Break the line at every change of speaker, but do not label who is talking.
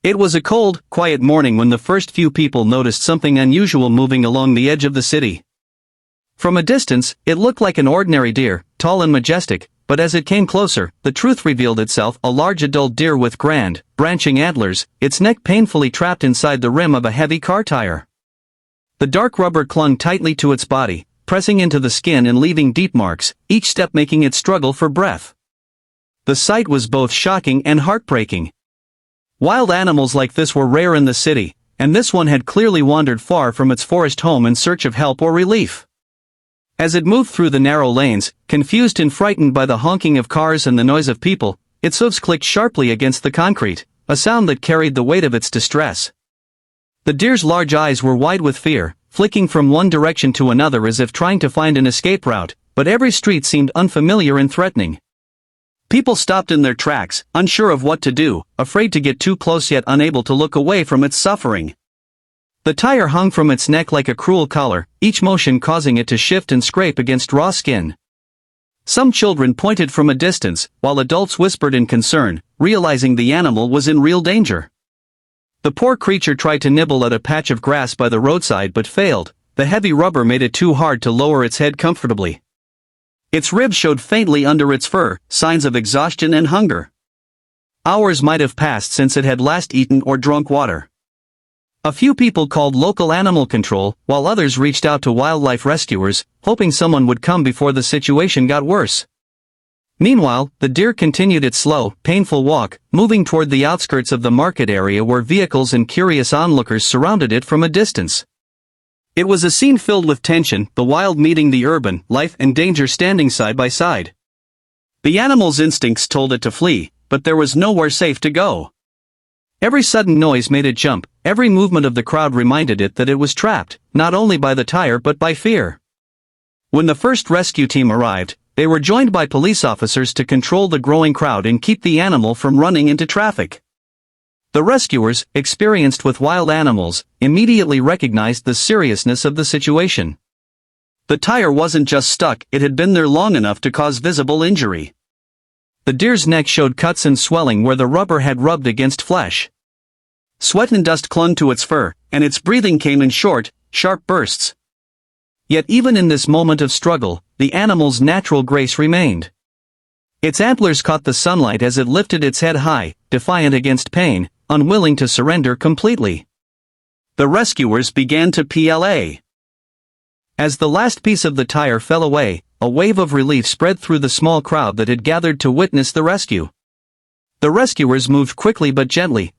It was a cold, quiet morning when the first few people noticed something unusual moving along the edge of the city. From a distance, it looked like an ordinary deer, tall and majestic, but as it came closer, the truth revealed itself: a large adult deer with grand, branching antlers, its neck painfully trapped inside the rim of a heavy car tire. The dark rubber clung tightly to its body, pressing into the skin and leaving deep marks, each step making it struggle for breath. The sight was both shocking and heartbreaking. Wild animals like this were rare in the city, and this one had clearly wandered far from its forest home in search of help or relief. As it moved through the narrow lanes, confused and frightened by the honking of cars and the noise of people, its hooves clicked sharply against the concrete, a sound that carried the weight of its distress. The deer's large eyes were wide with fear, flicking from one direction to another as if trying to find an escape route, but every street seemed unfamiliar and threatening. People stopped in their tracks, unsure of what to do, afraid to get too close yet unable to look away from its suffering. The tire hung from its neck like a cruel collar, each motion causing it to shift and scrape against raw skin. Some children pointed from a distance, while adults whispered in concern, realizing the animal was in real danger. The poor creature tried to nibble at a patch of grass by the roadside but failed. The heavy rubber made it too hard to lower its head comfortably. Its ribs showed faintly under its fur, signs of exhaustion and hunger. Hours might have passed since it had last eaten or drunk water. A few people called local animal control, while others reached out to wildlife rescuers, hoping someone would come before the situation got worse. Meanwhile, the deer continued its slow, painful walk, moving toward the outskirts of the market area where vehicles and curious onlookers surrounded it from a distance. It was a scene filled with tension, the wild meeting the urban, life and danger standing side by side. The animal's instincts told it to flee, but there was nowhere safe to go. Every sudden noise made it jump, every movement of the crowd reminded it that it was trapped, not only by the tire but by fear. When the first rescue team arrived, they were joined by police officers to control the growing crowd and keep the animal from running into traffic. The rescuers, experienced with wild animals, immediately recognized the seriousness of the situation. The tire wasn't just stuck, it had been there long enough to cause visible injury. The deer's neck showed cuts and swelling where the rubber had rubbed against flesh. Sweat and dust clung to its fur, and its breathing came in short, sharp bursts. Yet even in this moment of struggle, the animal's natural grace remained. Its antlers caught the sunlight as it lifted its head high, defiant against pain, unwilling to surrender completely. The rescuers began to PLA. As the last piece of the tire fell away, a wave of relief spread through the small crowd that had gathered to witness the rescue. The rescuers moved quickly but gently,